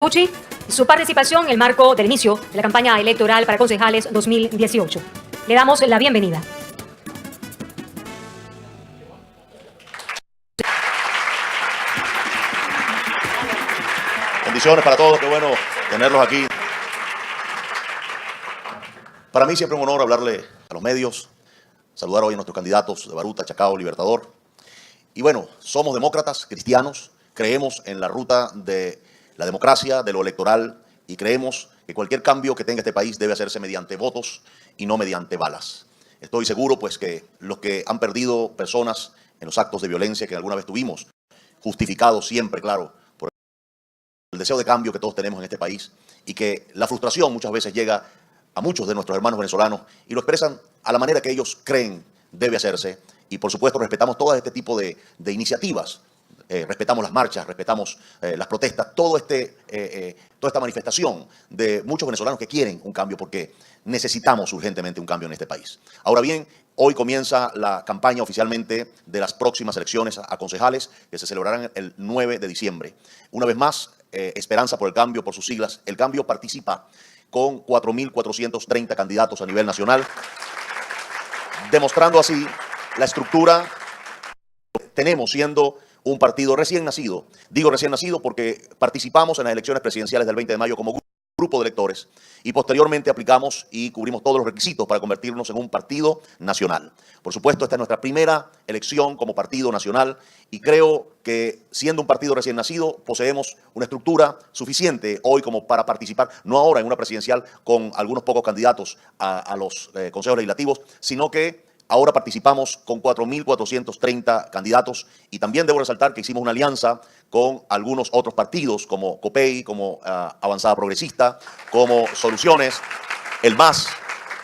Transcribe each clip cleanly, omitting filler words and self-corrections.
Uchi, su participación en el marco del inicio de la campaña electoral para concejales 2018. Le damos la bienvenida. Bendiciones para todos, qué bueno tenerlos aquí. Para mí siempre es un honor hablarle a los medios, saludar hoy a nuestros candidatos de Baruta, Chacao, Libertador. Y bueno, somos demócratas, cristianos, creemos en la ruta de la democracia, de lo electoral, y creemos que cualquier cambio que tenga este país debe hacerse mediante votos y no mediante balas. Estoy seguro pues que los que han perdido personas en los actos de violencia que alguna vez tuvimos, justificados siempre, claro, por el deseo de cambio que todos tenemos en este país, y que la frustración muchas veces llega a muchos de nuestros hermanos venezolanos y lo expresan a la manera que ellos creen debe hacerse, y por supuesto respetamos todo este tipo de iniciativas. Respetamos las marchas, respetamos las protestas, toda esta manifestación de muchos venezolanos que quieren un cambio porque necesitamos urgentemente un cambio en este país. Ahora bien, hoy comienza la campaña oficialmente de las próximas elecciones a concejales que se celebrarán el 9 de diciembre. Una vez más, Esperanza por el Cambio, por sus siglas, El Cambio participa con 4.430 candidatos a nivel nacional, demostrando así la estructura que tenemos siendo un partido recién nacido. Digo recién nacido porque participamos en las elecciones presidenciales del 20 de mayo como grupo de electores y posteriormente aplicamos y cubrimos todos los requisitos para convertirnos en un partido nacional. Por supuesto, esta es nuestra primera elección como partido nacional y creo que siendo un partido recién nacido poseemos una estructura suficiente hoy como para participar, no ahora en una presidencial con algunos pocos candidatos a los consejos legislativos, sino que ahora participamos con 4.430 candidatos y también debo resaltar que hicimos una alianza con algunos otros partidos como COPEI, como Avanzada Progresista, como Soluciones, el MAS,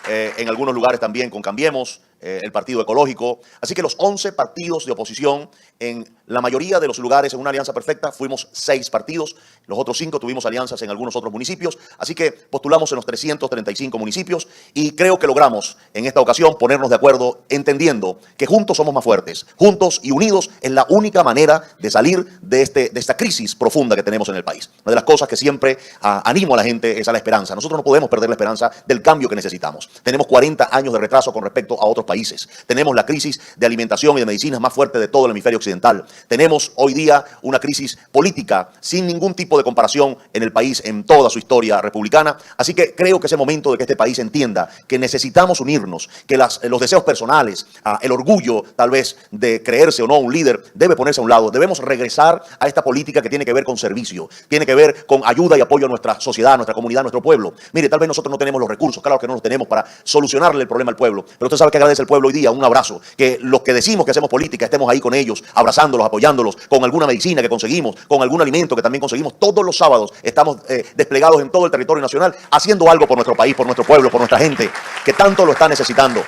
en algunos lugares también con Cambiemos, el Partido Ecológico. Así que los 11 partidos de oposición, en la mayoría de los lugares, en una alianza perfecta, fuimos 6 partidos. Los otros 5 tuvimos alianzas en algunos otros municipios. Así que postulamos en los 335 municipios y creo que logramos en esta ocasión ponernos de acuerdo, entendiendo que juntos somos más fuertes. Juntos y unidos es la única manera de salir de esta crisis profunda que tenemos en el país. Una de las cosas que siempre animo a la gente es a la esperanza. Nosotros no podemos perder la esperanza del cambio que necesitamos. Tenemos 40 años de retraso con respecto a otros países. Tenemos la crisis de alimentación y de medicinas más fuerte de todo el hemisferio occidental. Tenemos hoy día una crisis política sin ningún tipo de comparación en el país en toda su historia republicana. Así que creo que es el momento de que este país entienda que necesitamos unirnos, que los deseos personales, el orgullo tal vez de creerse o no un líder debe ponerse a un lado. Debemos regresar a esta política que tiene que ver con servicio, tiene que ver con ayuda y apoyo a nuestra sociedad, a nuestra comunidad, a nuestro pueblo. Mire, tal vez nosotros no tenemos los recursos, claro que no los tenemos para solucionarle el problema al pueblo, pero usted sabe que agradece el pueblo hoy día, un abrazo, que los que decimos que hacemos política estemos ahí con ellos, abrazándolos, apoyándolos, con alguna medicina que conseguimos, con algún alimento que también conseguimos. Todos los sábados estamos desplegados en todo el territorio nacional, haciendo algo por nuestro país, por nuestro pueblo, por nuestra gente, que tanto lo está necesitando.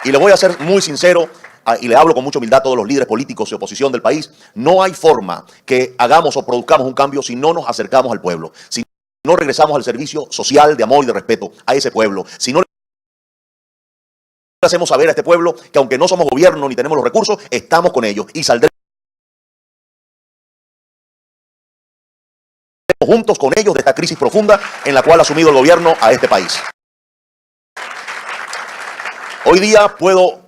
Y le voy a ser muy sincero, y le hablo con mucha humildad a todos los líderes políticos de oposición del país, no hay forma que hagamos o produzcamos un cambio si no nos acercamos al pueblo, si no regresamos al servicio social de amor y de respeto a ese pueblo, si no hacemos saber a este pueblo que aunque no somos gobierno ni tenemos los recursos, estamos con ellos y saldremos juntos con ellos de esta crisis profunda en la cual ha asumido el gobierno a este país. Hoy día puedo,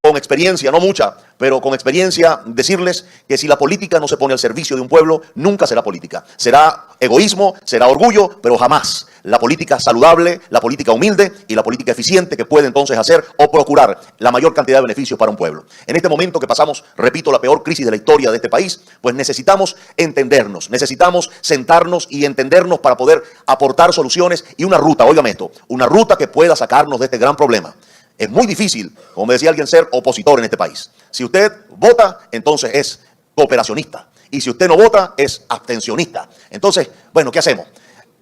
con experiencia, no mucha, pero con experiencia, decirles que si la política no se pone al servicio de un pueblo, nunca será política. Será egoísmo, será orgullo, pero jamás la política saludable, la política humilde y la política eficiente que puede entonces hacer o procurar la mayor cantidad de beneficios para un pueblo. En este momento que pasamos, repito, la peor crisis de la historia de este país, pues necesitamos entendernos, necesitamos sentarnos y entendernos para poder aportar soluciones y una ruta, óigame esto, una ruta que pueda sacarnos de este gran problema. Es muy difícil, como me decía alguien, ser opositor en este país. Si usted vota, entonces es cooperacionista. Y si usted no vota, es abstencionista. Entonces, bueno, ¿qué hacemos?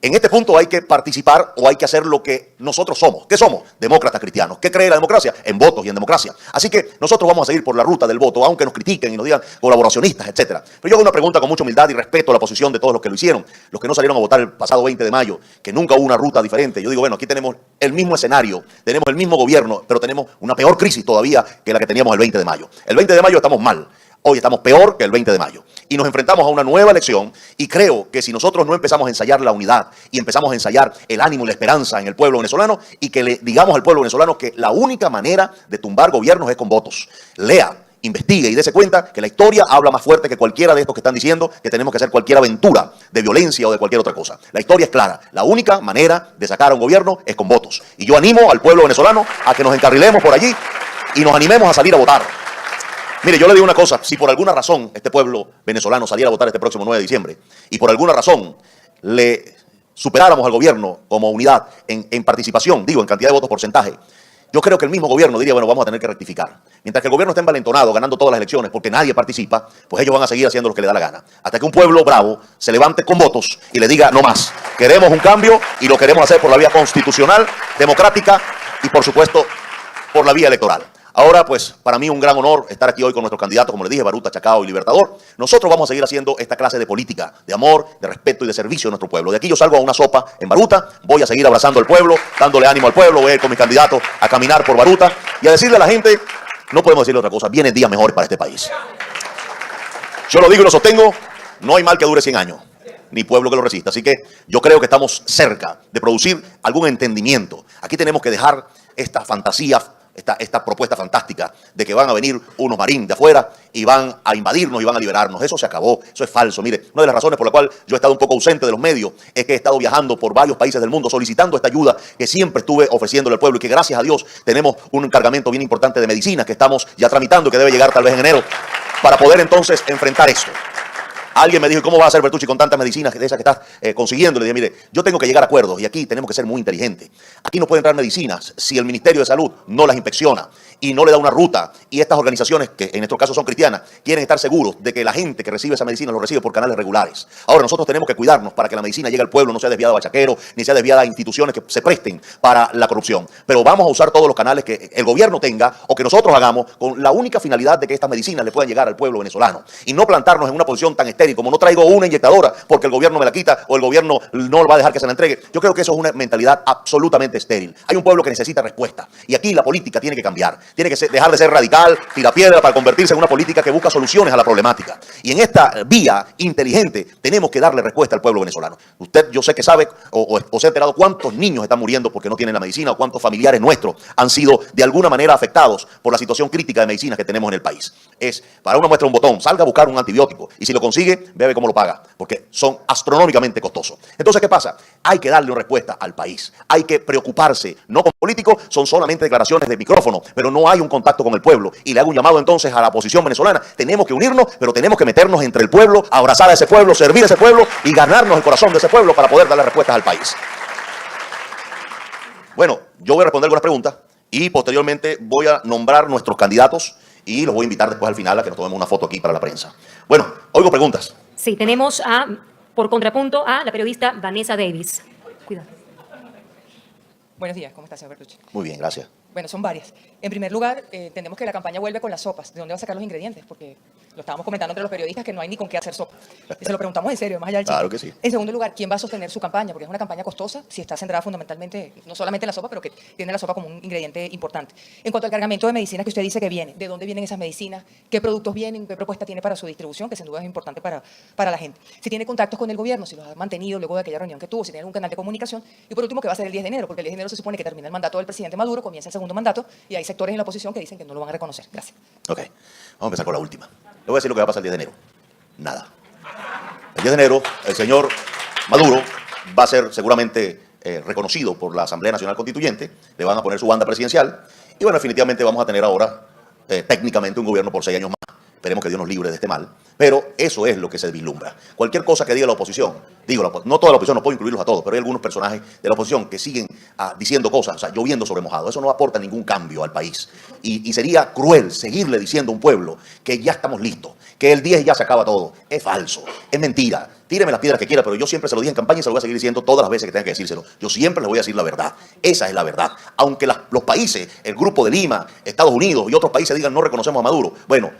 En este punto hay que participar o hay que hacer lo que nosotros somos. ¿Qué somos? Demócratas cristianos. ¿Qué cree la democracia? En votos y en democracia. Así que nosotros vamos a seguir por la ruta del voto, aunque nos critiquen y nos digan colaboracionistas, etcétera. Pero yo hago una pregunta con mucha humildad y respeto a la posición de todos los que lo hicieron, los que no salieron a votar el pasado 20 de mayo, que nunca hubo una ruta diferente. Yo digo, bueno, aquí tenemos el mismo escenario, tenemos el mismo gobierno, pero tenemos una peor crisis todavía que la que teníamos el 20 de mayo. El 20 de mayo estamos mal. Hoy estamos peor que el 20 de mayo. Y nos enfrentamos a una nueva elección y creo que si nosotros no empezamos a ensayar la unidad y empezamos a ensayar el ánimo y la esperanza en el pueblo venezolano y que le digamos al pueblo venezolano que la única manera de tumbar gobiernos es con votos. Lea, investigue y dése cuenta que la historia habla más fuerte que cualquiera de estos que están diciendo que tenemos que hacer cualquier aventura de violencia o de cualquier otra cosa. La historia es clara. La única manera de sacar a un gobierno es con votos. Y yo animo al pueblo venezolano a que nos encarrilemos por allí y nos animemos a salir a votar. Mire, yo le digo una cosa, si por alguna razón este pueblo venezolano saliera a votar este próximo 9 de diciembre y por alguna razón le superáramos al gobierno como unidad en participación, digo, en cantidad de votos, porcentaje, yo creo que el mismo gobierno diría, bueno, vamos a tener que rectificar. Mientras que el gobierno está envalentonado, ganando todas las elecciones porque nadie participa, pues ellos van a seguir haciendo lo que les da la gana. Hasta que un pueblo bravo se levante con votos y le diga, no más, queremos un cambio y lo queremos hacer por la vía constitucional, democrática y, por supuesto, por la vía electoral. Ahora, pues, para mí un gran honor estar aquí hoy con nuestros candidatos, como les dije, Baruta, Chacao y Libertador. Nosotros vamos a seguir haciendo esta clase de política, de amor, de respeto y de servicio a nuestro pueblo. De aquí yo salgo a una sopa en Baruta, voy a seguir abrazando al pueblo, dándole ánimo al pueblo, voy a ir con mis candidatos a caminar por Baruta y a decirle a la gente, no podemos decirle otra cosa, vienen días mejores para este país. Yo lo digo y lo sostengo, no hay mal que dure 100 años. Ni pueblo que lo resista. Así que yo creo que estamos cerca de producir algún entendimiento. Aquí tenemos que dejar esta fantasía, esta propuesta fantástica de que van a venir unos marines de afuera y van a invadirnos y van a liberarnos. Eso se acabó, eso es falso. Mire, una de las razones por la cual yo he estado un poco ausente de los medios es que he estado viajando por varios países del mundo solicitando esta ayuda que siempre estuve ofreciéndole al pueblo y que gracias a Dios tenemos un cargamento bien importante de medicinas que estamos ya tramitando, que debe llegar tal vez en enero, para poder entonces enfrentar esto. Alguien me dijo, ¿cómo va a hacer Bertucci con tantas medicinas de esas que estás consiguiendo? Le dije, mire, yo tengo que llegar a acuerdos y aquí tenemos que ser muy inteligentes. Aquí no pueden entrar medicinas si el Ministerio de Salud no las inspecciona y no le da una ruta. Y estas organizaciones, que en estos casos son cristianas, quieren estar seguros de que la gente que recibe esa medicina lo recibe por canales regulares. Ahora, nosotros tenemos que cuidarnos para que la medicina llegue al pueblo, no sea desviada a bachaqueros, ni sea desviada a instituciones que se presten para la corrupción. Pero vamos a usar todos los canales que el gobierno tenga o que nosotros hagamos con la única finalidad de que estas medicinas le puedan llegar al pueblo venezolano. Y no plantarnos en una posición tan estéril como no traigo una inyectadora porque el gobierno me la quita o el gobierno no va a dejar que se la entregue. Yo creo que eso es una mentalidad absolutamente estéril. Hay un pueblo que necesita respuesta y aquí la política tiene que cambiar. Tiene que dejar de ser radical, tirapiedra, para convertirse en una política que busca soluciones a la problemática. Y en esta vía inteligente tenemos que darle respuesta al pueblo venezolano. Usted, yo sé que sabe o se ha enterado cuántos niños están muriendo porque no tienen la medicina o cuántos familiares nuestros han sido de alguna manera afectados por la situación crítica de medicinas que tenemos en el país. Es para una muestra un botón, salga a buscar un antibiótico y si lo consigue, bebe cómo lo paga, porque son astronómicamente costosos. Entonces, ¿qué pasa? Hay que darle una respuesta al país. Hay que preocuparse, no con políticos, son solamente declaraciones de micrófono, pero no hay un contacto con el pueblo. Y le hago un llamado entonces a la oposición venezolana. Tenemos que unirnos, pero tenemos que meternos entre el pueblo, abrazar a ese pueblo, servir a ese pueblo y ganarnos el corazón de ese pueblo para poder darle respuestas al país. Bueno, yo voy a responder algunas preguntas y posteriormente voy a nombrar nuestros candidatos y los voy a invitar después al final a que nos tomemos una foto aquí para la prensa. Bueno, oigo preguntas. Sí, tenemos por contrapunto a la periodista Vanessa Davis. Cuidado. Buenos días, ¿cómo está, señor Bertucci? Muy bien, gracias. Bueno, son varias. En primer lugar, entendemos que la campaña vuelve con las sopas. ¿De dónde va a sacar los ingredientes? Porque lo estábamos comentando entre los periodistas que no hay ni con qué hacer sopa. Y se lo preguntamos en serio, más allá del chiste. Claro que sí. En segundo lugar, ¿quién va a sostener su campaña? Porque es una campaña costosa, si está centrada fundamentalmente, no solamente en la sopa, pero que tiene la sopa como un ingrediente importante. En cuanto al cargamento de medicinas que usted dice que viene, ¿de dónde vienen esas medicinas? ¿Qué productos vienen? ¿Qué propuesta tiene para su distribución? Que sin duda es importante para la gente. Si tiene contactos con el gobierno, si los ha mantenido luego de aquella reunión que tuvo, si tiene un canal de comunicación. Y por último, ¿qué va a ser el 10 de enero? Porque el 10 de enero se supone que termina el mandato del presidente Maduro, comienza el segundo mandato, y hay sectores en la oposición que dicen que no lo van a reconocer. Gracias. Ok, vamos a empezar con la última. Le voy a decir lo que va a pasar el 10 de enero. Nada. El 10 de enero, el señor Maduro va a ser seguramente reconocido por la Asamblea Nacional Constituyente, le van a poner su banda presidencial, y bueno, definitivamente vamos a tener ahora técnicamente un gobierno por 6 años más. Esperemos que Dios nos libre de este mal, pero eso es lo que se vislumbra. Cualquier cosa que diga la oposición, no toda la oposición, no puedo incluirlos a todos, pero hay algunos personajes de la oposición que siguen diciendo cosas, o sea, lloviendo sobre mojado. Eso no aporta ningún cambio al país. Y sería cruel seguirle diciendo a un pueblo que ya estamos listos, que el 10 ya se acaba todo. Es falso, es mentira. Tíreme las piedras que quiera, pero yo siempre se lo dije en campaña y se lo voy a seguir diciendo todas las veces que tenga que decírselo. Yo siempre les voy a decir la verdad. Esa es la verdad. Aunque los países, el Grupo de Lima, Estados Unidos y otros países digan no reconocemos a Maduro, bueno,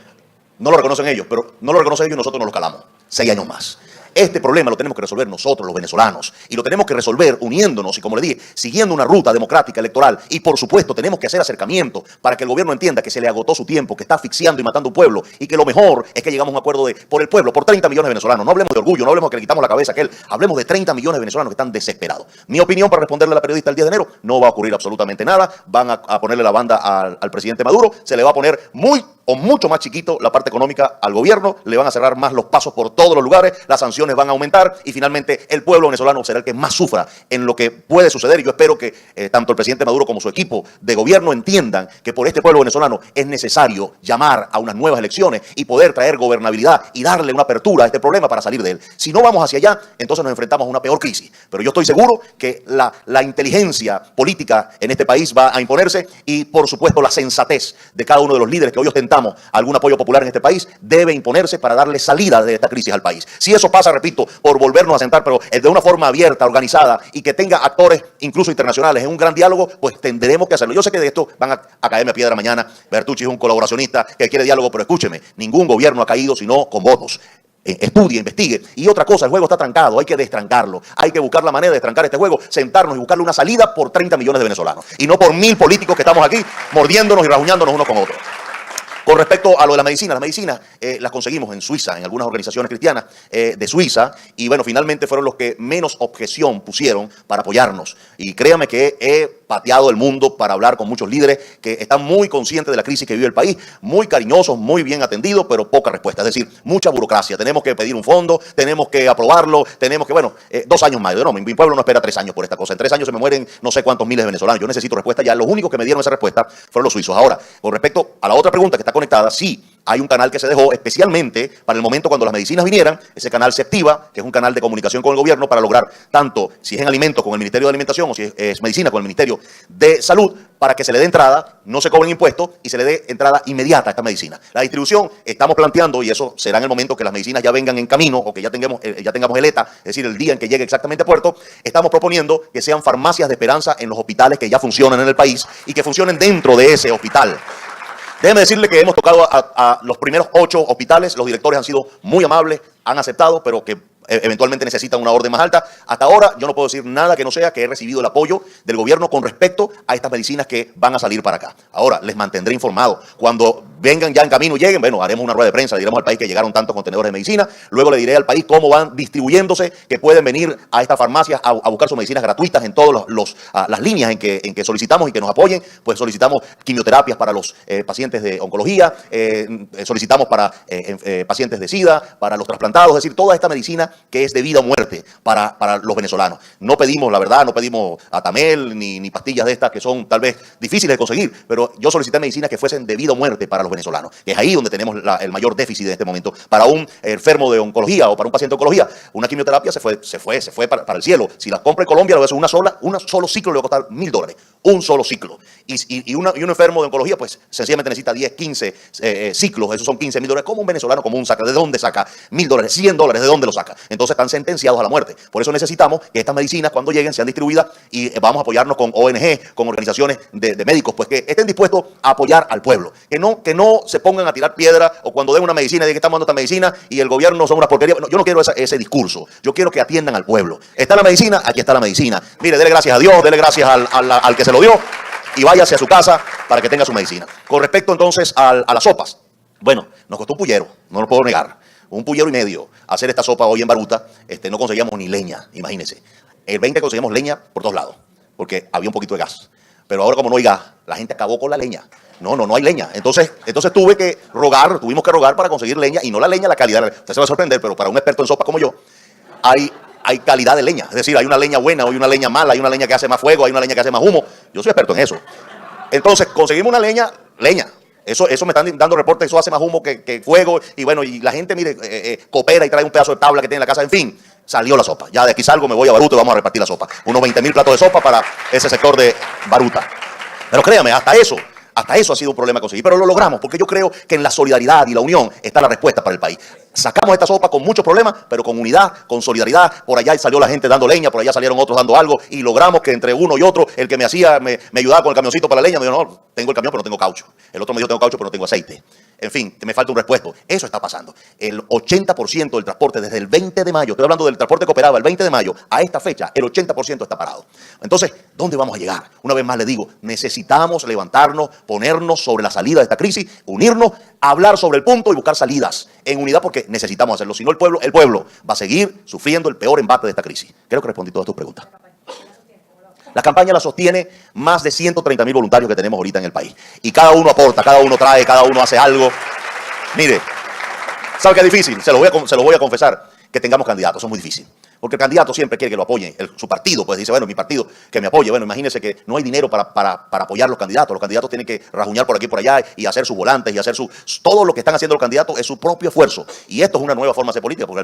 no lo reconocen ellos, pero no lo reconocen ellos y nosotros nos lo calamos. 6 años más. Este problema lo tenemos que resolver nosotros, los venezolanos, y lo tenemos que resolver uniéndonos y, como le dije, siguiendo una ruta democrática electoral. Y, por supuesto, tenemos que hacer acercamiento para que el gobierno entienda que se le agotó su tiempo, que está asfixiando y matando un pueblo, y que lo mejor es que llegamos a un acuerdo por el pueblo, por 30 millones de venezolanos. No hablemos de orgullo, no hablemos de que le quitamos la cabeza a aquel, hablemos de 30 millones de venezolanos que están desesperados. Mi opinión, para responderle a la periodista el 10 de enero, no va a ocurrir absolutamente nada. Van a ponerle la banda al presidente Maduro, se le va a poner muy o mucho más chiquito la parte económica al gobierno, le van a cerrar más los pasos por todos los lugares, las sanciones van a aumentar y finalmente el pueblo venezolano será el que más sufra en lo que puede suceder. Y yo espero que tanto el presidente Maduro como su equipo de gobierno entiendan que por este pueblo venezolano es necesario llamar a unas nuevas elecciones y poder traer gobernabilidad y darle una apertura a este problema para salir de él. Si no vamos hacia allá, entonces nos enfrentamos a una peor crisis. Pero yo estoy seguro que la inteligencia política en este país va a imponerse y, por supuesto, la sensatez de cada uno de los líderes que hoy ostentamos algún apoyo popular en este país debe imponerse para darle salida de esta crisis al país. Si eso pasa, repito, por volvernos a sentar, pero de una forma abierta, organizada y que tenga actores incluso internacionales en un gran diálogo, pues tendremos que hacerlo. Yo sé que de esto van a caerme a piedra mañana. Bertucci es un colaboracionista que quiere diálogo, pero escúcheme, ningún gobierno ha caído sino con votos. Estudie, investigue. Y otra cosa, el juego está trancado, hay que destrancarlo. Hay que buscar la manera de destrancar este juego, sentarnos y buscarle una salida por 30 millones de venezolanos. Y no por 1000 políticos que estamos aquí mordiéndonos y rajuñándonos unos con otros. Con respecto a lo de las medicinas las conseguimos en Suiza, en algunas organizaciones cristianas de Suiza, y bueno, finalmente fueron los que menos objeción pusieron para apoyarnos. Y créame que he pateado el mundo para hablar con muchos líderes que están muy conscientes de la crisis que vive el país, muy cariñosos, muy bien atendidos, pero poca respuesta. Es decir, mucha burocracia. Tenemos que pedir un fondo, tenemos que aprobarlo, tenemos que, 2 años más. No, mi pueblo no espera 3 años por esta cosa. En 3 años se me mueren no sé cuántos miles de venezolanos. Yo necesito respuesta ya. Los únicos que me dieron esa respuesta fueron los suizos. Ahora, con respecto a la otra pregunta que está conectada, sí, hay un canal que se dejó especialmente para el momento cuando las medicinas vinieran. Ese canal se activa, que es un canal de comunicación con el gobierno para lograr tanto, si es en alimentos, con el Ministerio de Alimentación, o si es medicina, con el Ministerio de Salud, para que se le dé entrada, no se cobren impuestos y se le dé entrada inmediata a esta medicina. La distribución estamos planteando, y eso será en el momento que las medicinas ya vengan en camino o que ya tengamos el ETA, es decir, el día en que llegue exactamente a puerto, estamos proponiendo que sean farmacias de esperanza en los hospitales que ya funcionan en el país y que funcionen dentro de ese hospital. Déjeme decirle que hemos tocado a los primeros 8 hospitales, los directores han sido muy amables, han aceptado, pero que eventualmente necesitan una orden más alta. Hasta ahora yo no puedo decir nada que no sea que he recibido el apoyo del gobierno con respecto a estas medicinas que van a salir para acá. Ahora les mantendré informados. Cuando vengan ya en camino y lleguen, haremos una rueda de prensa, le diremos al país que llegaron tantos contenedores de medicina. Luego le diré al país cómo van distribuyéndose, que pueden venir a estas farmacias a buscar sus medicinas gratuitas en todas las líneas en que solicitamos y que nos apoyen. Pues solicitamos quimioterapias para los pacientes de oncología, solicitamos para pacientes de SIDA, para los trasplantados, es decir, toda esta medicina que es de vida o muerte para los venezolanos. No pedimos, la verdad, no pedimos Atamel ni pastillas de estas que son tal vez difíciles de conseguir, pero yo solicité medicinas que fuesen de vida o muerte para los venezolanos, que es ahí donde tenemos el mayor déficit en este momento. Para un enfermo de oncología o para un paciente de oncología, una quimioterapia se fue para el cielo. Si las compra en Colombia, lo hace un solo ciclo le va a costar $1000, un solo ciclo. Y un enfermo de oncología, pues sencillamente necesita 10, 15 ciclos, esos son $15,000. ¿Cómo un venezolano común saca? ¿De dónde saca $1000, $100? ¿De dónde lo saca? Entonces están sentenciados a la muerte. Por eso necesitamos que estas medicinas, cuando lleguen, sean distribuidas y vamos a apoyarnos con ONG, con organizaciones de médicos, pues que estén dispuestos a apoyar al pueblo. Que no se pongan a tirar piedra o cuando den una medicina y digan que estamos dando esta medicina y el gobierno son una porquería. No, yo no quiero ese discurso. Yo quiero que atiendan al pueblo. ¿Está la medicina? Aquí está la medicina. Mire, dele gracias a Dios, dele gracias al que se lo dio y váyase a su casa para que tenga su medicina. Con respecto entonces a las sopas, nos costó un pullero, no lo puedo negar. Un pullero y medio hacer esta sopa hoy en Baruta. No conseguíamos ni leña, imagínense. El 20 conseguimos leña por todos lados, porque había un poquito de gas. Pero ahora, como no hay gas, la gente acabó con la leña. No hay leña. Entonces tuvimos que rogar para conseguir leña, y no la leña, la calidad. Usted se va a sorprender, pero para un experto en sopa como yo, hay calidad de leña. Es decir, hay una leña buena, hay una leña mala, hay una leña que hace más fuego, hay una leña que hace más humo. Yo soy experto en eso. Entonces, conseguimos una leña. Eso me están dando reportes, eso hace más humo que fuego. Y la gente, mire, coopera y trae un pedazo de tabla que tiene en la casa. En fin, salió la sopa. Ya de aquí salgo, me voy a Baruta y vamos a repartir la sopa. Unos 20.000 platos de sopa para ese sector de Baruta. Pero créame, hasta eso ha sido un problema conseguir. Pero lo logramos, porque yo creo que en la solidaridad y la unión está la respuesta para el país. Sacamos esta sopa con muchos problemas, pero con unidad, con solidaridad. Por allá salió la gente dando leña, por allá salieron otros dando algo, y logramos que entre uno y otro, el que me ayudaba con el camioncito para la leña, me dijo, no, tengo el camión, pero no tengo caucho. El otro me dijo, tengo caucho, pero no tengo aceite. En fin, me falta un repuesto. Eso está pasando. El 80% del transporte desde el 20 de mayo, estoy hablando del transporte que operaba el 20 de mayo a esta fecha, el 80% está parado. Entonces, ¿dónde vamos a llegar? Una vez más le digo, necesitamos levantarnos, ponernos sobre la salida de esta crisis, unirnos, hablar sobre el punto y buscar salidas en unidad porque necesitamos hacerlo. Si no, el pueblo va a seguir sufriendo el peor embate de esta crisis. Creo que respondí todas tus preguntas. La campaña la sostiene más de 130.000 voluntarios que tenemos ahorita en el país. Y cada uno aporta, cada uno trae, cada uno hace algo. Mire, ¿sabe qué es difícil? Se lo voy a confesar, que tengamos candidatos. Eso es muy difícil. Porque el candidato siempre quiere que lo apoye su partido. Pues dice, bueno, mi partido que me apoye. Bueno, imagínense que no hay dinero para apoyar los candidatos. Los candidatos tienen que rajuñar por aquí y por allá y hacer sus volantes y hacer todo lo que están haciendo los candidatos es su propio esfuerzo. Y esto es una nueva forma de hacer política, porque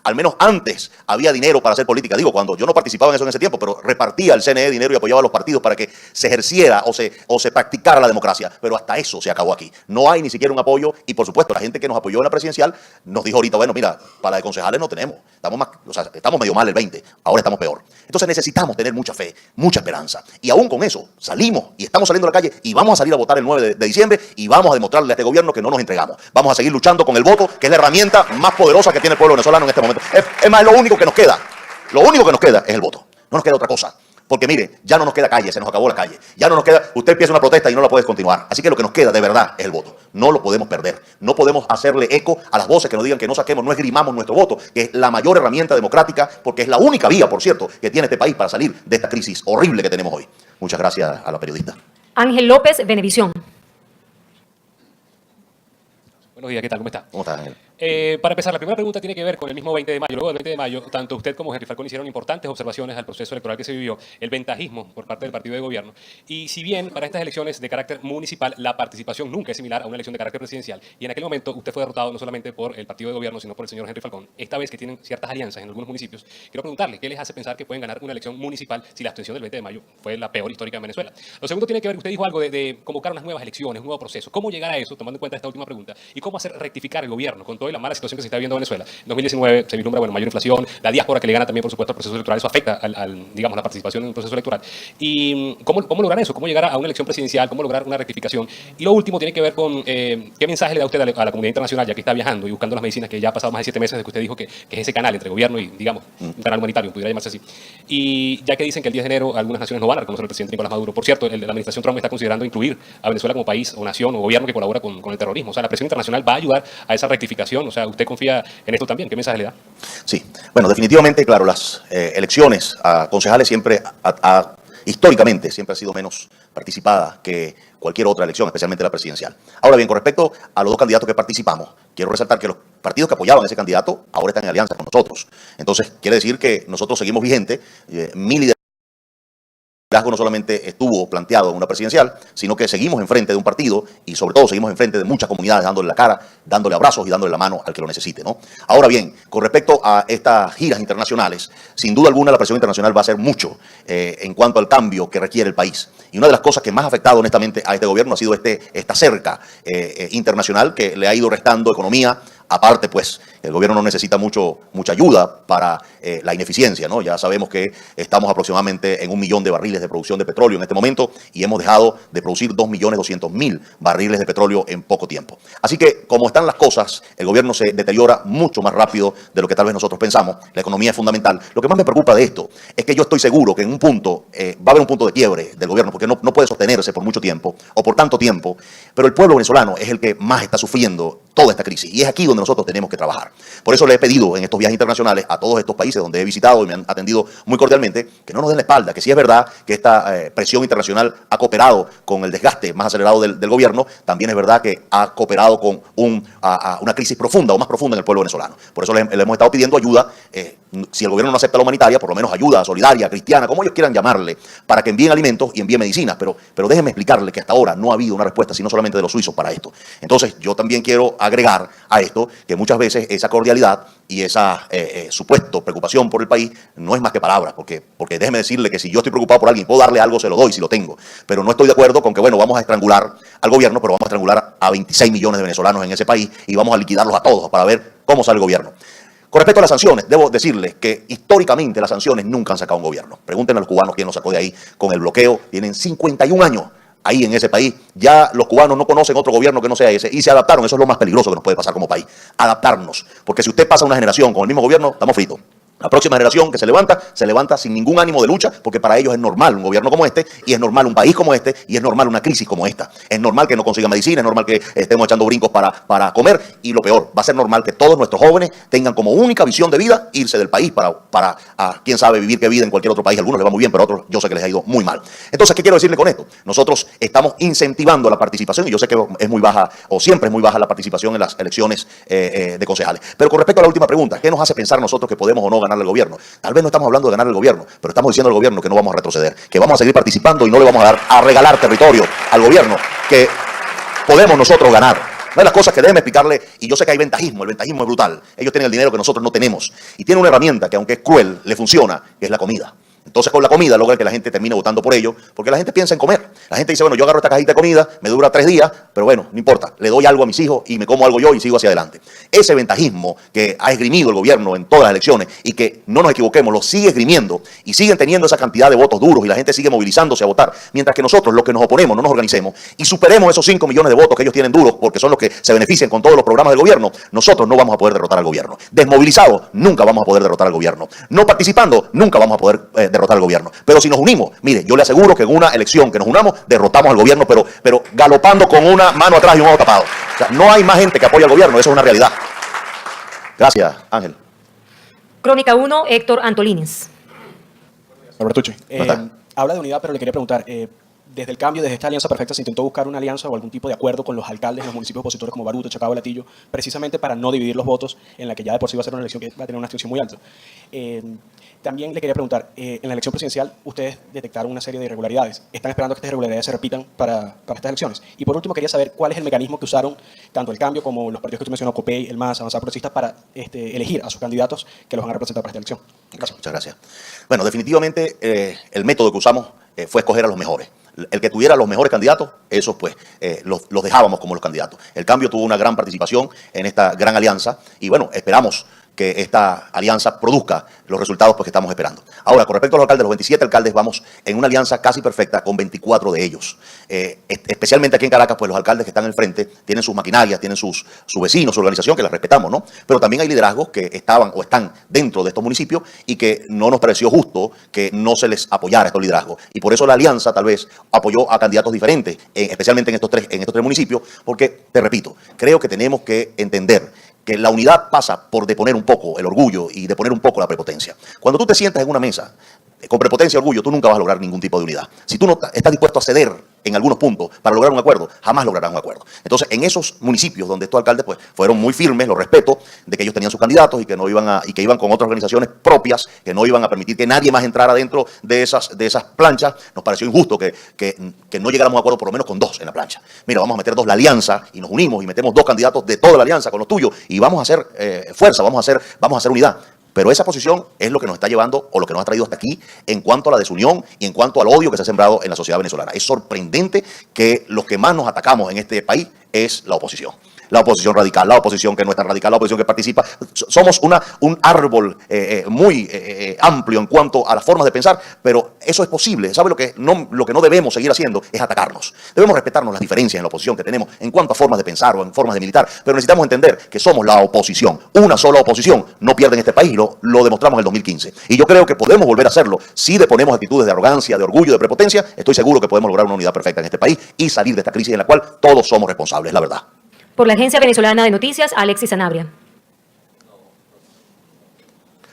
al menos antes había dinero para hacer política. Digo, cuando yo no participaba en eso en ese tiempo, pero repartía el CNE dinero y apoyaba a los partidos para que se ejerciera o se practicara la democracia. Pero hasta eso se acabó aquí. No hay ni siquiera un apoyo y, por supuesto, la gente que nos apoyó en la presidencial nos dijo ahorita, bueno, mira, para de concejales no tenemos. Estamos medio mal el 20. Ahora estamos peor. Entonces necesitamos tener mucha fe, mucha esperanza. Y aún con eso, salimos y estamos saliendo a la calle y vamos a salir a votar el 9 de diciembre y vamos a demostrarle a este gobierno que no nos entregamos. Vamos a seguir luchando con el voto, que es la herramienta más poderosa que tiene el pueblo venezolano en este momento. Es más, lo único que nos queda. Lo único que nos queda es el voto. No nos queda otra cosa. Porque mire, ya no nos queda calle, se nos acabó la calle. Ya no nos queda, usted empieza una protesta y no la puedes continuar. Así que lo que nos queda de verdad es el voto. No lo podemos perder. No podemos hacerle eco a las voces que nos digan que no saquemos, no esgrimamos nuestro voto, que es la mayor herramienta democrática, porque es la única vía, por cierto, que tiene este país para salir de esta crisis horrible que tenemos hoy. Muchas gracias a la periodista. Ángel López, Venevisión. Buenos días, ¿qué tal? ¿Cómo está? ¿Cómo estás, Ángel? Para empezar, la primera pregunta tiene que ver con el mismo 20 de mayo. Luego del 20 de mayo, tanto usted como Henry Falcón hicieron importantes observaciones al proceso electoral que se vivió, el ventajismo por parte del partido de gobierno. Y si bien para estas elecciones de carácter municipal la participación nunca es similar a una elección de carácter presidencial, y en aquel momento usted fue derrotado no solamente por el partido de gobierno, sino por el señor Henry Falcón, esta vez que tienen ciertas alianzas en algunos municipios, quiero preguntarle, ¿qué les hace pensar que pueden ganar una elección municipal si la abstención del 20 de mayo fue la peor histórica en Venezuela? Lo segundo tiene que ver, usted dijo algo de convocar unas nuevas elecciones, un nuevo proceso. ¿Cómo llegar a eso, tomando en cuenta esta última pregunta? ¿Y cómo hacer rectificar el gobierno con toda la mala situación que se está viendo en Venezuela? En 2019 se vislumbra mayor inflación, la diáspora que le gana también, por supuesto, al proceso electoral. Eso afecta digamos, la participación en un proceso electoral. ¿Y cómo lograr eso? ¿Cómo llegar a una elección presidencial? ¿Cómo lograr una rectificación? Y lo último tiene que ver con qué mensaje le da usted a la comunidad internacional, ya que está viajando y buscando las medicinas, que ya ha pasado más de 7 meses desde que usted dijo que es ese canal entre gobierno y, digamos, un canal humanitario, pudiera llamarse así. Y ya que dicen que el 10 de enero algunas naciones no van a reconocer al presidente Nicolás Maduro. Por cierto, la administración Trump está considerando incluir a Venezuela como país o nación o gobierno que colabora con el terrorismo. O sea, la presión internacional va a ayudar a esa rectificación. O sea, ¿usted confía en esto también? ¿Qué mensaje le da? Sí, bueno, definitivamente, claro, las elecciones a concejales siempre, históricamente, siempre ha sido menos participada que cualquier otra elección, especialmente la presidencial. Ahora bien, con respecto a los dos candidatos que participamos, quiero resaltar que los partidos que apoyaban a ese candidato ahora están en alianza con nosotros. Entonces, quiere decir que nosotros seguimos vigentes. Mi liderazgo no solamente estuvo planteado en una presidencial, sino que seguimos enfrente de un partido y sobre todo seguimos enfrente de muchas comunidades dándole la cara, dándole abrazos y dándole la mano al que lo necesite, ¿no? Ahora bien, con respecto a estas giras internacionales, sin duda alguna la presión internacional va a hacer mucho en cuanto al cambio que requiere el país. Y una de las cosas que más ha afectado honestamente a este gobierno ha sido esta cerca internacional que le ha ido restando economía. Aparte, pues, el gobierno no necesita mucha ayuda para la ineficiencia, ¿no? Ya sabemos que estamos aproximadamente en 1 millón de barriles de producción de petróleo en este momento y hemos dejado de producir 2.200.000 barriles de petróleo en poco tiempo. Así que, como están las cosas, el gobierno se deteriora mucho más rápido de lo que tal vez nosotros pensamos. La economía es fundamental. Lo que más me preocupa de esto es que yo estoy seguro que en un punto va a haber un punto de quiebre del gobierno porque no puede sostenerse por mucho tiempo o por tanto tiempo, pero el pueblo venezolano es el que más está sufriendo toda esta crisis y es aquí donde nosotros tenemos que trabajar. Por eso le he pedido en estos viajes internacionales a todos estos países donde he visitado y me han atendido muy cordialmente que no nos den la espalda, que sí es verdad que esta presión internacional ha cooperado con el desgaste más acelerado del gobierno, también es verdad que ha cooperado con una crisis profunda o más profunda en el pueblo venezolano. Por eso le hemos estado pidiendo ayuda, si el gobierno no acepta la humanitaria, por lo menos ayuda solidaria, cristiana, como ellos quieran llamarle, para que envíen alimentos y envíen medicinas, pero déjenme explicarle que hasta ahora no ha habido una respuesta, sino solamente de los suizos para esto. Entonces yo también quiero agregar a esto que muchas veces esa cordialidad y esa supuesto preocupación por el país no es más que palabras, porque déjeme decirle que si yo estoy preocupado por alguien, puedo darle algo, se lo doy si lo tengo, pero no estoy de acuerdo con que, bueno, vamos a estrangular al gobierno, pero vamos a estrangular a 26 millones de venezolanos en ese país y vamos a liquidarlos a todos para ver cómo sale el gobierno. Con respecto a las sanciones, debo decirles que históricamente las sanciones nunca han sacado un gobierno. Pregúntenle a los cubanos quién los sacó de ahí con el bloqueo. Tienen 51 años ahí en ese país. Ya los cubanos no conocen otro gobierno que no sea ese y se adaptaron. Eso es lo más peligroso que nos puede pasar como país, adaptarnos. Porque si usted pasa una generación con el mismo gobierno, estamos fritos. La próxima generación que se levanta sin ningún ánimo de lucha, porque para ellos es normal un gobierno como este, y es normal un país como este, y es normal una crisis como esta. Es normal que no consigan medicina, es normal que estemos echando brincos para comer, y lo peor, va a ser normal que todos nuestros jóvenes tengan como única visión de vida irse del país para quién sabe, vivir qué vida en cualquier otro país. A algunos les va muy bien, pero a otros yo sé que les ha ido muy mal. Entonces, ¿qué quiero decirle con esto? Nosotros estamos incentivando la participación, y yo sé que es muy baja, o siempre es muy baja la participación en las elecciones de concejales. Pero con respecto a la última pregunta, ¿qué nos hace pensar nosotros que podemos o no ganar el gobierno? Tal vez no estamos hablando de ganar el gobierno, pero estamos diciendo al gobierno que no vamos a retroceder, que vamos a seguir participando y no le vamos a regalar territorio al gobierno, que podemos nosotros ganar. Una de las cosas que déjeme explicarle, y yo sé que hay ventajismo, el ventajismo es brutal. Ellos tienen el dinero que nosotros no tenemos y tienen una herramienta que, aunque es cruel, le funciona, que es la comida. Entonces, con la comida logran que la gente termine votando por ello, porque la gente piensa en comer. La gente dice, bueno, yo agarro esta cajita de comida, me dura 3 días, pero bueno, no importa, le doy algo a mis hijos y me como algo yo y sigo hacia adelante. Ese ventajismo que ha esgrimido el gobierno en todas las elecciones y que, no nos equivoquemos, lo sigue esgrimiendo y siguen teniendo esa cantidad de votos duros y la gente sigue movilizándose a votar, mientras que nosotros, los que nos oponemos, no nos organicemos y superemos esos 5 millones de votos que ellos tienen duros, porque son los que se benefician con todos los programas del gobierno, nosotros no vamos a poder derrotar al gobierno. Desmovilizados, nunca vamos a poder derrotar al gobierno. No participando, nunca vamos a poder derrotar al gobierno. Pero si nos unimos, mire, yo le aseguro que en una elección que nos unamos, derrotamos al gobierno, pero galopando con una mano atrás y un ojo tapado. O sea, no hay más gente que apoye al gobierno, eso es una realidad. Gracias, Ángel. Crónica 1, Héctor Antolínez. Robertucci, ¿Cómo está? habla de unidad, pero le quería preguntar, desde el cambio, desde esta alianza perfecta, ¿se intentó buscar una alianza o algún tipo de acuerdo con los alcaldes de los municipios opositores como Baruta, Chacao, Latillo, precisamente para no dividir los votos en la que ya de por sí va a ser una elección que va a tener una abstención muy alta? También le quería preguntar, en la elección presidencial ustedes detectaron una serie de irregularidades. ¿Están esperando que estas irregularidades se repitan para estas elecciones? Y por último, quería saber cuál es el mecanismo que usaron tanto el cambio como los partidos que usted mencionó, COPEI, el MAS, Avanzada Progresista, para elegir a sus candidatos que los van a representar para esta elección. Gracias. Muchas gracias. Bueno, definitivamente el método que usamos fue escoger a los mejores. El que tuviera los mejores candidatos, esos pues los dejábamos como los candidatos. El cambio tuvo una gran participación en esta gran alianza y bueno, esperamos que esta alianza produzca los resultados pues, que estamos esperando. Ahora, con respecto a los alcaldes, los 27 alcaldes vamos en una alianza casi perfecta con 24 de ellos. Especialmente aquí en Caracas, pues los alcaldes que están al frente tienen sus maquinarias, tienen sus vecinos, su organización, que las respetamos, ¿no? Pero también hay liderazgos que estaban o están dentro de estos municipios y que no nos pareció justo que no se les apoyara estos liderazgos. Y por eso la alianza tal vez apoyó a candidatos diferentes, especialmente en estos tres municipios, porque, te repito, creo que tenemos que entender que la unidad pasa por deponer un poco el orgullo y deponer un poco la prepotencia. Cuando tú te sientas en una mesa con prepotencia y orgullo, tú nunca vas a lograr ningún tipo de unidad. Si tú no estás dispuesto a ceder en algunos puntos para lograr un acuerdo, jamás lograrás un acuerdo. Entonces, en esos municipios donde estos alcaldes pues, fueron muy firmes, los respeto, de que ellos tenían sus candidatos y que no iban con otras organizaciones propias, que no iban a permitir que nadie más entrara dentro de esas planchas, nos pareció injusto que no llegáramos a un acuerdo por lo menos con 2 en la plancha. Mira, vamos a meter 2 la alianza y nos unimos y metemos 2 candidatos de toda la alianza con los tuyos y vamos a hacer fuerza, vamos a hacer unidad. Pero esa posición es lo que nos está llevando o lo que nos ha traído hasta aquí en cuanto a la desunión y en cuanto al odio que se ha sembrado en la sociedad venezolana. Es sorprendente que los que más nos atacamos en este país es la oposición. La oposición radical, la oposición que no es tan radical, la oposición que participa. Somos un árbol muy amplio en cuanto a las formas de pensar, pero eso es posible. ¿Sabe lo que no debemos seguir haciendo? Es atacarnos. Debemos respetarnos las diferencias en la oposición que tenemos en cuanto a formas de pensar o en formas de militar, pero necesitamos entender que somos la oposición. Una sola oposición no pierde en este país, lo demostramos en el 2015. Y yo creo que podemos volver a hacerlo si deponemos actitudes de arrogancia, de orgullo, de prepotencia. Estoy seguro que podemos lograr una unidad perfecta en este país y salir de esta crisis en la cual todos somos responsables, la verdad. Por la Agencia Venezolana de Noticias, Alexis Sanabria.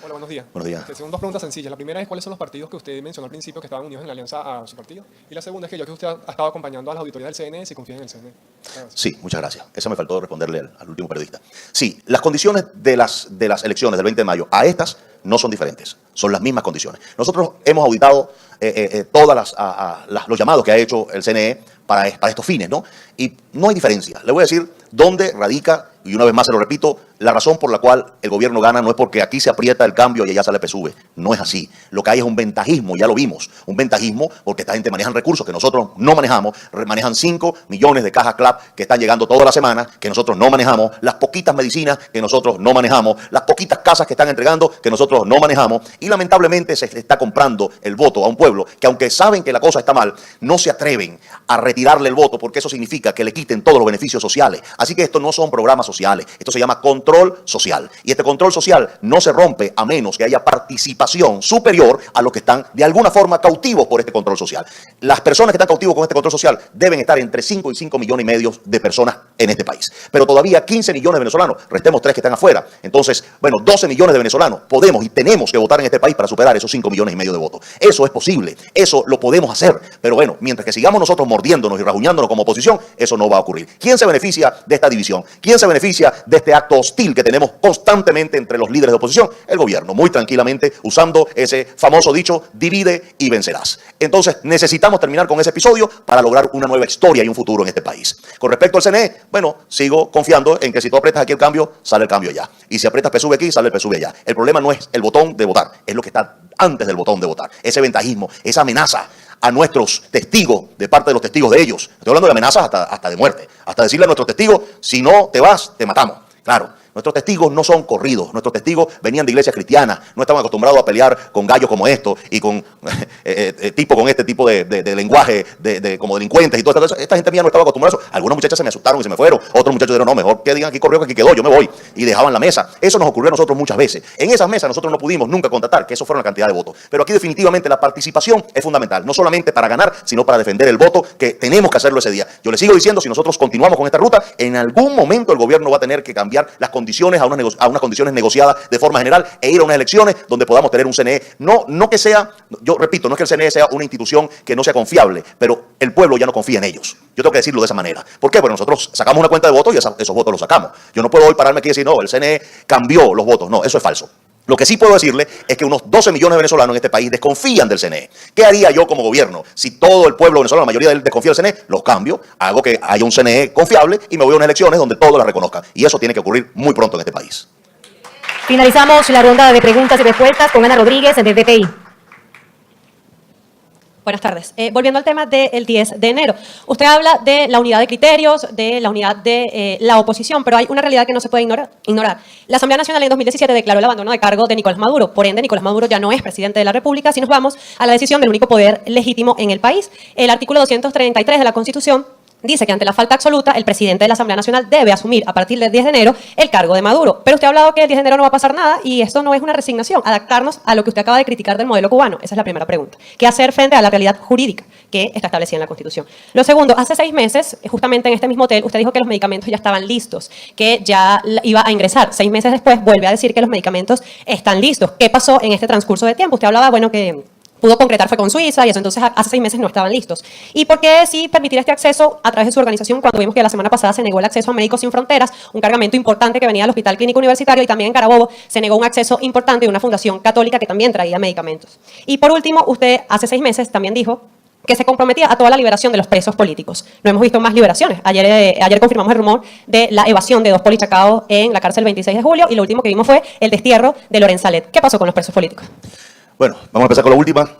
Hola, buenos días. Buenos días. Son 2 preguntas sencillas. La primera es cuáles son los partidos que usted mencionó al principio que estaban unidos en la alianza a su partido. Y la segunda es que yo que usted ha estado acompañando a las auditorías del CNE, si confía en el CNE. Gracias. Sí, muchas gracias. Esa me faltó responderle al último periodista. Sí, las condiciones de las elecciones del 20 de mayo a estas no son diferentes, son las mismas condiciones. Nosotros hemos auditado todos los llamados que ha hecho el CNE para estos fines, ¿no? Y no hay diferencia. Le voy a decir dónde radica, y una vez más se lo repito, la razón por la cual el gobierno gana no es porque aquí se aprieta el cambio y allá sale PSUV. No es así. Lo que hay es un ventajismo, ya lo vimos. Un ventajismo porque esta gente maneja recursos que nosotros no manejamos. Manejan 5 millones de cajas CLAP que están llegando toda la semana, que nosotros no manejamos. Las poquitas medicinas que nosotros no manejamos. Las poquitas casas que están entregando que nosotros no manejamos. Y lamentablemente se está comprando el voto a un pueblo que, aunque saben que la cosa está mal, no se atreven a retirarle el voto porque eso significa que le quiten todos los beneficios sociales. Así que esto no son programas sociales. Esto se llama control social. Y este control social no se rompe a menos que haya participación superior a los que están de alguna forma cautivos por este control social. Las personas que están cautivos con este control social deben estar entre 5 y 5 millones y medio de personas en este país. Pero todavía 15 millones de venezolanos, restemos 3 que están afuera. Entonces, bueno, 12 millones de venezolanos podemos y tenemos que votar en este país para superar esos 5 millones y medio de votos. Eso es posible, eso lo podemos hacer. Pero bueno, mientras que sigamos nosotros mordiéndonos y rajuñándonos como oposición, eso no va a ocurrir. ¿Quién se beneficia de esta división? ¿Quién se beneficia de este acto hostil que tenemos constantemente entre los líderes de oposición? El gobierno, muy tranquilamente, usando ese famoso dicho, divide y vencerás. Entonces, necesitamos terminar con ese episodio para lograr una nueva historia y un futuro en este país. Con respecto al CNE, bueno, sigo confiando en que si tú aprietas aquí el cambio, sale el cambio allá. Y si aprietas PSUV aquí, sale el PSUV allá. El problema no es el botón de votar, es lo que está antes del botón de votar. Ese ventajismo, esa amenaza a nuestros testigos, de parte de los testigos de ellos. Estoy hablando de amenazas hasta de muerte. Hasta decirle a nuestros testigos, si no te vas, te matamos. Claro. Nuestros testigos no son corridos, nuestros testigos venían de iglesias cristianas, no estaban acostumbrados a pelear con gallos como estos y con con este tipo de lenguaje como delincuentes y todo esto. Esta gente mía no estaba acostumbrada a eso. Algunas muchachas se me asustaron y se me fueron, otros muchachos dijeron, no, mejor que digan aquí corrió que aquí quedó, yo me voy, y dejaban la mesa. Eso nos ocurrió a nosotros muchas veces. En esas mesas nosotros no pudimos nunca constatar que eso fuera una cantidad de votos, pero aquí definitivamente la participación es fundamental, no solamente para ganar, sino para defender el voto, que tenemos que hacerlo ese día. Yo les sigo diciendo, si nosotros continuamos con esta ruta, en algún momento el gobierno va a tener que cambiar las condiciones a unas condiciones negociadas de forma general e ir a unas elecciones donde podamos tener un CNE. No que sea, yo repito, no es que el CNE sea una institución que no sea confiable, pero el pueblo ya no confía en ellos. Yo tengo que decirlo de esa manera. ¿Por qué? Porque nosotros sacamos una cuenta de votos y esos votos los sacamos. Yo no puedo hoy pararme aquí y decir, no, el CNE cambió los votos. No, eso es falso. Lo que sí puedo decirle es que unos 12 millones de venezolanos en este país desconfían del CNE. ¿Qué haría yo como gobierno? Si todo el pueblo venezolano, la mayoría de él desconfía del CNE, los cambio, hago que haya un CNE confiable y me voy a unas elecciones donde todos la reconozcan. Y eso tiene que ocurrir muy pronto en este país. Finalizamos la ronda de preguntas y respuestas con Ana Rodríguez de DPI. Buenas tardes. Volviendo al tema del 10 de enero. Usted habla de la unidad de criterios, de la unidad de la oposición, pero hay una realidad que no se puede ignorar. La Asamblea Nacional en 2017 declaró el abandono de cargo de Nicolás Maduro. Por ende, Nicolás Maduro ya no es presidente de la República si nos vamos a la decisión del único poder legítimo en el país. El artículo 233 de la Constitución dice que ante la falta absoluta, el presidente de la Asamblea Nacional debe asumir a partir del 10 de enero el cargo de Maduro. Pero usted ha hablado que el 10 de enero no va a pasar nada y esto no es una resignación, adaptarnos a lo que usted acaba de criticar del modelo cubano. Esa es la primera pregunta. ¿Qué hacer frente a la realidad jurídica que está establecida en la Constitución? Lo segundo, hace 6 meses, justamente en este mismo hotel, usted dijo que los medicamentos ya estaban listos, que ya iba a ingresar. 6 meses después vuelve a decir que los medicamentos están listos. ¿Qué pasó en este transcurso de tiempo? Usted hablaba, bueno, que pudo concretar fue con Suiza y eso, entonces hace 6 meses no estaban listos. ¿Y por qué sí permitir este acceso a través de su organización cuando vimos que la semana pasada se negó el acceso a Médicos Sin Fronteras, un cargamento importante que venía del Hospital Clínico Universitario, y también en Carabobo se negó un acceso importante de una fundación católica que también traía medicamentos? Y por último, usted hace 6 meses también dijo que se comprometía a toda la liberación de los presos políticos. No hemos visto más liberaciones. Ayer confirmamos el rumor de la evasión de 2 polichacados en la cárcel el 26 de julio y lo último que vimos fue el destierro de Loren Salet. ¿Qué pasó con los presos políticos? Bueno, vamos a empezar con la última.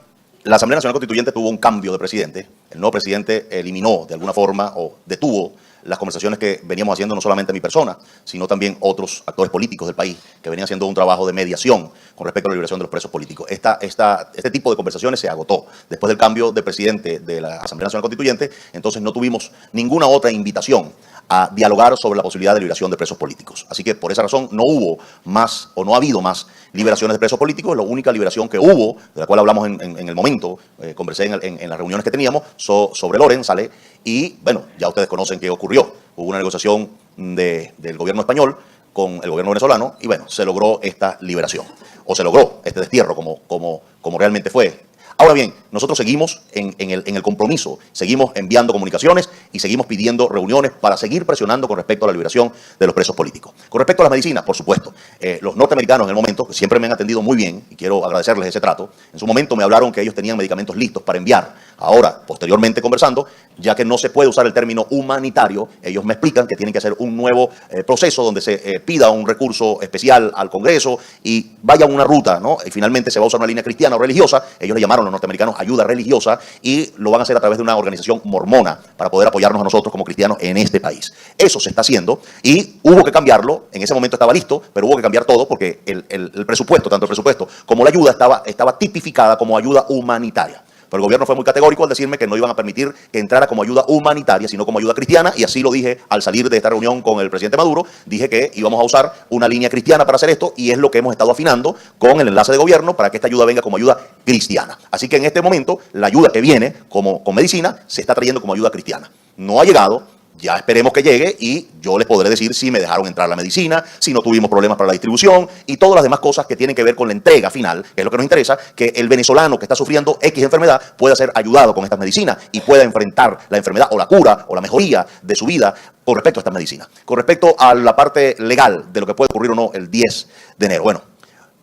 La Asamblea Nacional Constituyente tuvo un cambio de presidente. El nuevo presidente eliminó de alguna forma o detuvo las conversaciones que veníamos haciendo no solamente mi persona, sino también otros actores políticos del país que venían haciendo un trabajo de mediación con respecto a la liberación de los presos políticos. Este tipo de conversaciones se agotó. Después del cambio de presidente de la Asamblea Nacional Constituyente, entonces no tuvimos ninguna otra invitación a dialogar sobre la posibilidad de liberación de presos políticos. Así que por esa razón no hubo más o no ha habido más liberaciones de presos políticos. La única liberación que hubo, de la cual hablamos en el momento, conversé en las reuniones que teníamos sobre Loren Salet, y bueno, ya ustedes conocen qué ocurrió. Hubo una negociación del gobierno español con el gobierno venezolano y bueno, se logró esta liberación, o se logró este destierro como realmente fue. Ahora bien, nosotros seguimos en el compromiso, seguimos enviando comunicaciones y seguimos pidiendo reuniones para seguir presionando con respecto a la liberación de los presos políticos. Con respecto a las medicinas, por supuesto, los norteamericanos en el momento, que siempre me han atendido muy bien y quiero agradecerles ese trato, en su momento me hablaron que ellos tenían medicamentos listos para enviar Ahora, posteriormente conversando, ya que no se puede usar el término humanitario, ellos me explican que tienen que hacer un nuevo proceso donde se pida un recurso especial al Congreso y vaya una ruta, ¿no? Y finalmente se va a usar una línea cristiana o religiosa. Ellos le llamaron a los norteamericanos ayuda religiosa y lo van a hacer a través de una organización mormona para poder apoyarnos a nosotros como cristianos en este país. Eso se está haciendo y hubo que cambiarlo. En ese momento estaba listo, pero hubo que cambiar todo porque el presupuesto, tanto el presupuesto como la ayuda estaba tipificada como ayuda humanitaria. Pero el gobierno fue muy categórico al decirme que no iban a permitir que entrara como ayuda humanitaria, sino como ayuda cristiana, y así lo dije al salir de esta reunión con el presidente Maduro. Dije que íbamos a usar una línea cristiana para hacer esto, y es lo que hemos estado afinando con el enlace de gobierno para que esta ayuda venga como ayuda cristiana. Así que en este momento, la ayuda que viene con medicina se está trayendo como ayuda cristiana. No ha llegado. Ya esperemos que llegue y yo les podré decir si me dejaron entrar la medicina, si no tuvimos problemas para la distribución y todas las demás cosas que tienen que ver con la entrega final, que es lo que nos interesa, que el venezolano que está sufriendo X enfermedad pueda ser ayudado con estas medicinas y pueda enfrentar la enfermedad o la cura o la mejoría de su vida con respecto a estas medicinas. Con respecto a la parte legal de lo que puede ocurrir o no el 10 de enero. Bueno,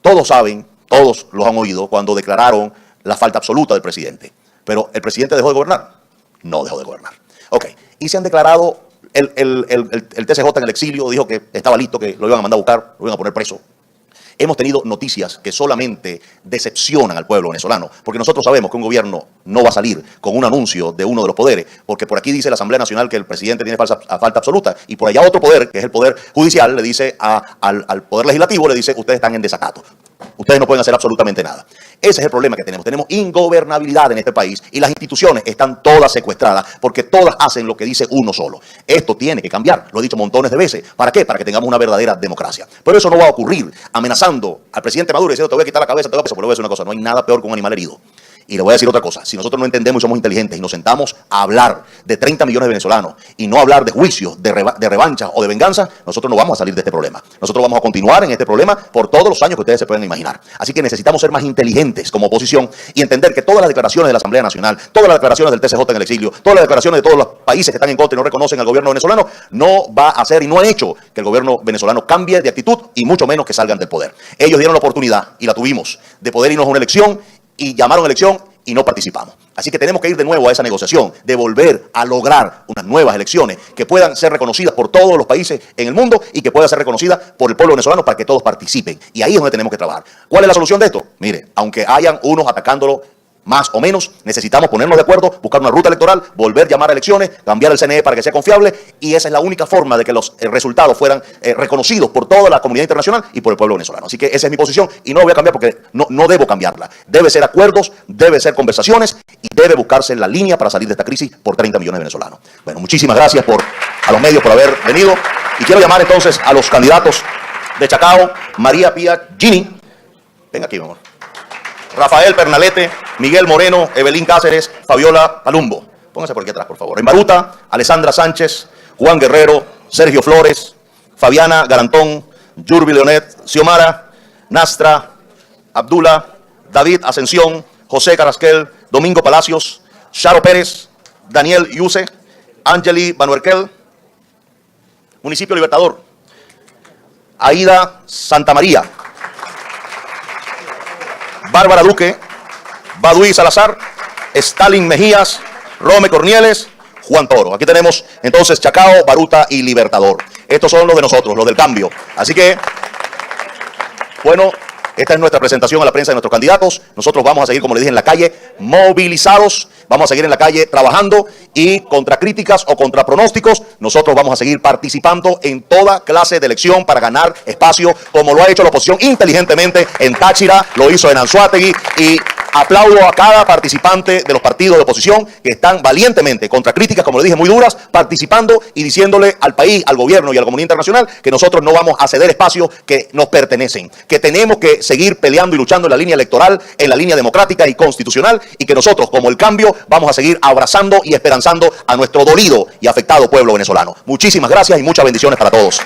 todos saben, todos los han oído cuando declararon la falta absoluta del presidente. Pero ¿el presidente dejó de gobernar? No dejó de gobernar. Ok. Y se han declarado, el TCJ en el exilio dijo que estaba listo, que lo iban a mandar a buscar, lo iban a poner preso. Hemos tenido noticias que solamente decepcionan al pueblo venezolano, porque nosotros sabemos que un gobierno no va a salir con un anuncio de uno de los poderes, porque por aquí dice la Asamblea Nacional que el presidente tiene falta absoluta, y por allá otro poder, que es el poder judicial, le dice al poder legislativo, le dice, ustedes están en desacato. Ustedes no pueden hacer absolutamente nada. Ese es el problema que tenemos. Tenemos ingobernabilidad en este país y las instituciones están todas secuestradas porque todas hacen lo que dice uno solo. Esto tiene que cambiar. Lo he dicho montones de veces. ¿Para qué? Para que tengamos una verdadera democracia. Pero eso no va a ocurrir amenazando al presidente Maduro y diciendo te voy a quitar la cabeza, te voy a pesar. Pero le voy a decir una cosa, no hay nada peor que un animal herido. Y le voy a decir otra cosa, si nosotros no entendemos y somos inteligentes y nos sentamos a hablar de 30 millones de venezolanos y no hablar de juicios, de revancha o de venganza, nosotros no vamos a salir de este problema. Nosotros vamos a continuar en este problema por todos los años que ustedes se pueden imaginar. Así que necesitamos ser más inteligentes como oposición y entender que todas las declaraciones de la Asamblea Nacional, todas las declaraciones del TCJ en el exilio, todas las declaraciones de todos los países que están en contra y no reconocen al gobierno venezolano, no va a hacer y no han hecho que el gobierno venezolano cambie de actitud y mucho menos que salgan del poder. Ellos dieron la oportunidad, y la tuvimos, de poder irnos a una elección y llamaron a elección y no participamos. Así que tenemos que ir de nuevo a esa negociación, de volver a lograr unas nuevas elecciones que puedan ser reconocidas por todos los países en el mundo y que puedan ser reconocidas por el pueblo venezolano para que todos participen. Y ahí es donde tenemos que trabajar. ¿Cuál es la solución de esto? Mire, aunque hayan unos atacándolo más o menos, necesitamos ponernos de acuerdo, buscar una ruta electoral, volver a llamar a elecciones, cambiar el CNE para que sea confiable, y esa es la única forma de que los resultados fueran reconocidos por toda la comunidad internacional y por el pueblo venezolano. Así que esa es mi posición y no la voy a cambiar porque no debo cambiarla. Debe ser acuerdos, debe ser conversaciones y debe buscarse la línea para salir de esta crisis por 30 millones de venezolanos. Bueno, muchísimas gracias a los medios por haber venido y quiero llamar entonces a los candidatos de Chacao, María Pía Gini. Venga aquí, mi amor. Rafael Pernalete, Miguel Moreno, Evelyn Cáceres, Fabiola Palumbo. Pónganse por aquí atrás, por favor. En Baruta, Alessandra Sánchez, Juan Guerrero, Sergio Flores, Fabiana Garantón, Yurbi Leonet, Xiomara, Nastra, Abdullah, David Ascensión, José Carrasquel, Domingo Palacios, Charo Pérez, Daniel Yuse, Angeli Banuerquel, Municipio Libertador, Aida Santa María, Bárbara Duque, Baduy Salazar, Stalin Mejías, Rome Cornieles, Juan Toro. Aquí tenemos entonces Chacao, Baruta y Libertador. Estos son los de nosotros, los del cambio. Así que, bueno, esta es nuestra presentación a la prensa de nuestros candidatos. Nosotros vamos a seguir, como les dije, en la calle, movilizados. Vamos a seguir en la calle trabajando y contra críticas o contra pronósticos, nosotros vamos a seguir participando en toda clase de elección para ganar espacio, como lo ha hecho la oposición inteligentemente en Táchira, lo hizo en Anzoátegui, y aplaudo a cada participante de los partidos de oposición que están valientemente, contra críticas, como le dije, muy duras, participando y diciéndole al país, al gobierno y a la comunidad internacional que nosotros no vamos a ceder espacios que nos pertenecen, que tenemos que seguir peleando y luchando en la línea electoral, en la línea democrática y constitucional, y que nosotros, como el cambio, vamos a seguir abrazando y esperanzando a nuestro dolido y afectado pueblo venezolano. Muchísimas gracias y muchas bendiciones para todos.